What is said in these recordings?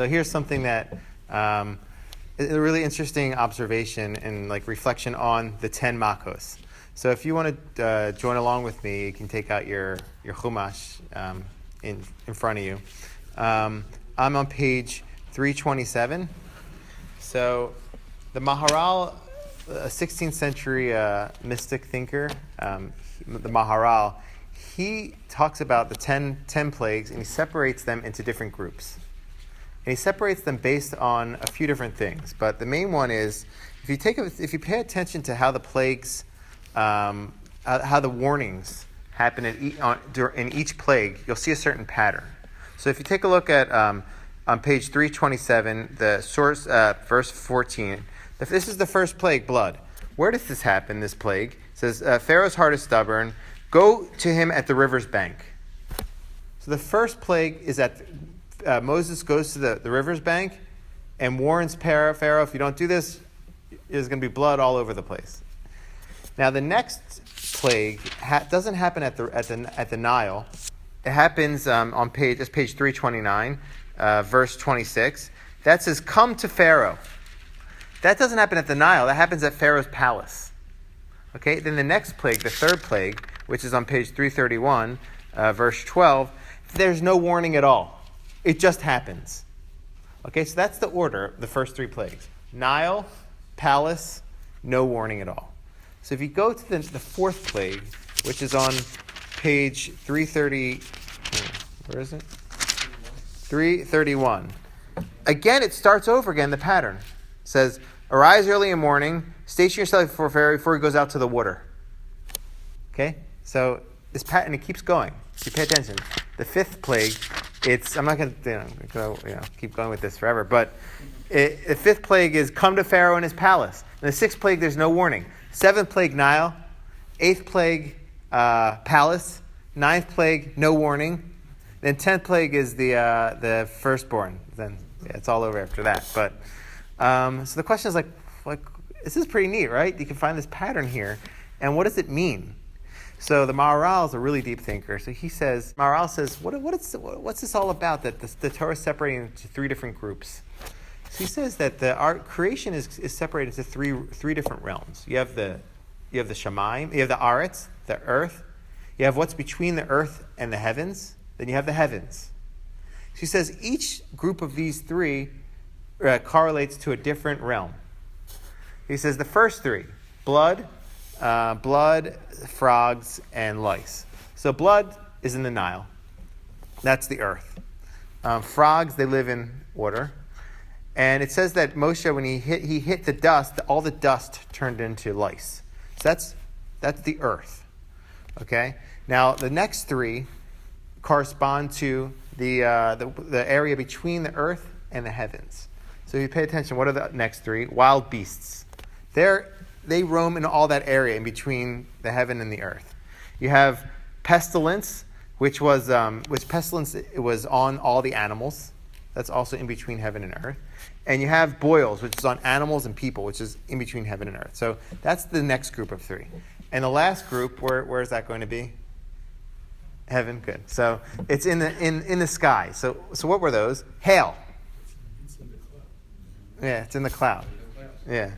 So here's something that is a really interesting observation and like reflection on the 10 makos. So if you want to join along with me, you can take out your chumash in front of you. I'm on page 327. So the Maharal, a 16th century mystic thinker, the Maharal, he talks about the 10 plagues, and he separates them into different groups. And he separates them based on a few different things. But the main one is, if you pay attention to how the plagues, how the warnings happen in each plague, you'll see a certain pattern. So if you take a look at on page 327, the source, verse 14, this is the first plague, blood. Where does this happen, this plague? It says, Pharaoh's heart is stubborn. Go to him at the river's bank. So the first plague is that Moses goes to the river's bank and warns Pharaoh, if you don't do this, there's going to be blood all over the place. Now the next plague doesn't happen at the Nile. It happens on page 329, verse 26. That says, come to Pharaoh. That doesn't happen at the Nile. That happens at Pharaoh's palace. Okay, then the next plague, the third plague, which is on page 331, verse 12, there's no warning at all. It just happens. Okay, so that's the order, the first three plagues. Nile, palace, no warning at all. So if you go to the fourth plague, which is on page 330, where is it? 331. Again, it starts over again, the pattern. It says, arise early in the morning, station yourself before Pharaoh before he goes out to the water. Okay? So this pattern, it keeps going. If you pay attention. The fifth plague, I'm not going to keep going with this forever, but the fifth plague is come to Pharaoh in his palace. And the sixth plague, there's no warning. Seventh plague, Nile. Eighth plague, palace. Ninth plague, no warning. Then 10th plague is the firstborn. Then it's all over after that. But so the question is like, this is pretty neat, right? You can find this pattern here. And what does it mean? So the Maharal is a really deep thinker. So Maharal says, what's this all about? That the Torah is separated into three different groups. So he says that our creation is separated into three different realms. You have the Shamayim, you have the Aretz, the earth. You have what's between the earth and the heavens. Then you have the heavens. She says each group of these three correlates to a different realm. He says the first three, blood, frogs, and lice. So blood is in the Nile. That's the earth. Frogs, they live in water. And it says that Moshe, when he hit the dust, all the dust turned into lice. So that's the earth. Okay? Now, the next three correspond to the area between the earth and the heavens. So if you pay attention, what are the next three? Wild beasts. They roam in all that area in between the heaven and the earth. You have pestilence, which pestilence it was on all the animals. That's also in between heaven and earth. And you have boils, which is on animals and people, which is in between heaven and earth. So that's the next group of three. And the last group, where is that going to be? Heaven, good. So it's in the sky. So what were those? Hail. It's in the cloud. Yeah, it's in the cloud. Yeah.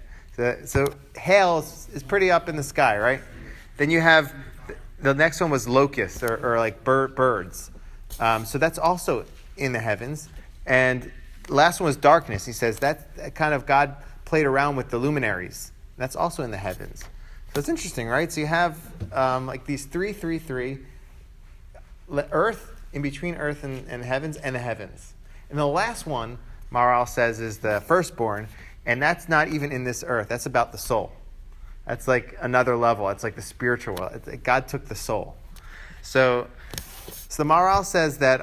So hail is pretty up in the sky, right? Then you have the next one was locusts or like birds. So that's also in the heavens. And the last one was darkness. He says that kind of God played around with the luminaries. That's also in the heavens. So it's interesting, right? So you have like these three, earth, in between earth and heavens, and the heavens. And the last one, Maharal says, is the firstborn, and that's not even in this earth. That's about the soul. That's like another level. It's like the spiritual world. God took the soul. So the Maharal says that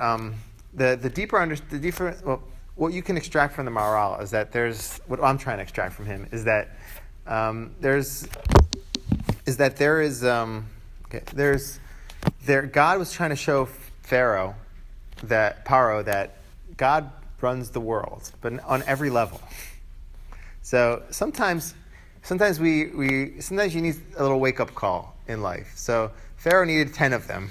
what you can extract from the Maharal is that what I'm trying to extract from him is that God was trying to show Paro that God runs the world, but on every level. So sometimes you need a little wake-up call in life. So Pharaoh needed 10 of them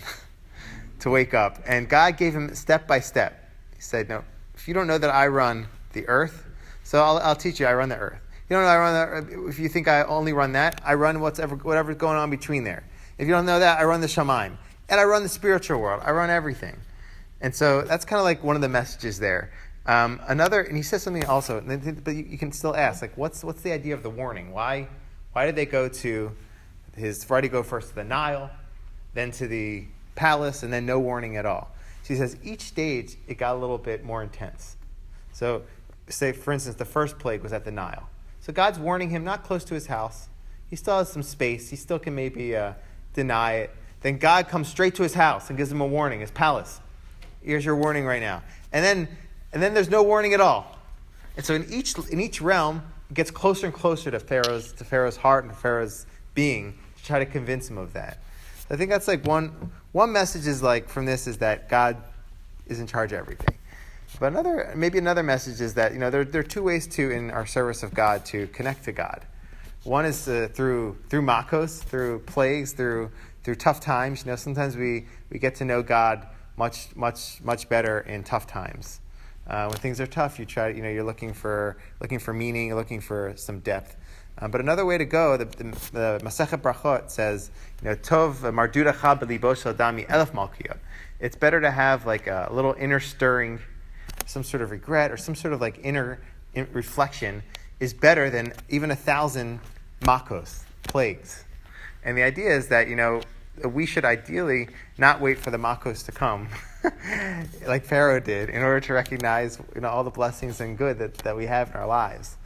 to wake up, and God gave him step by step. He said, no, if you don't know that I run the earth, so I'll teach you. I run the earth. You don't know I run the. If you think I only run that, I run whatever's going on between there. If you don't know that, I run the shamayim, and I run the spiritual world. I run everything. And so that's kind of like one of the messages there. Another, and he says something also, but you can still ask, like, what's the idea of the warning? Why did they go to why did he go first to the Nile, then to the palace, and then no warning at all? So he says each stage it got a little bit more intense. So say, for instance, the first plague was at the Nile. So God's warning him not close to his house. He still has some space. He still can maybe deny it. Then God comes straight to his house and gives him a warning, his palace. Here's your warning right now. And then there's no warning at all. And so in each realm, it gets closer and closer to Pharaoh's heart and Pharaoh's being to try to convince him of that. So I think that's like one message is like from this is that God is in charge of everything. But another message is that there are two ways to in our service of God to connect to God. One is through makos, through plagues, through tough times. Sometimes we get to know God much better in tough times. When things are tough, you try. You're looking for meaning, you're looking for some depth. But another way to go, the Masechet Brachot says, Tov mardudacha b'libo shel dami elef malkiyot. It's better to have like a little inner stirring, some sort of regret or some sort of like inner reflection is better than even 1,000 makos, plagues. And the idea is that, we should ideally not wait for the makos to come, like Pharaoh did, in order to recognize all the blessings and good that we have in our lives.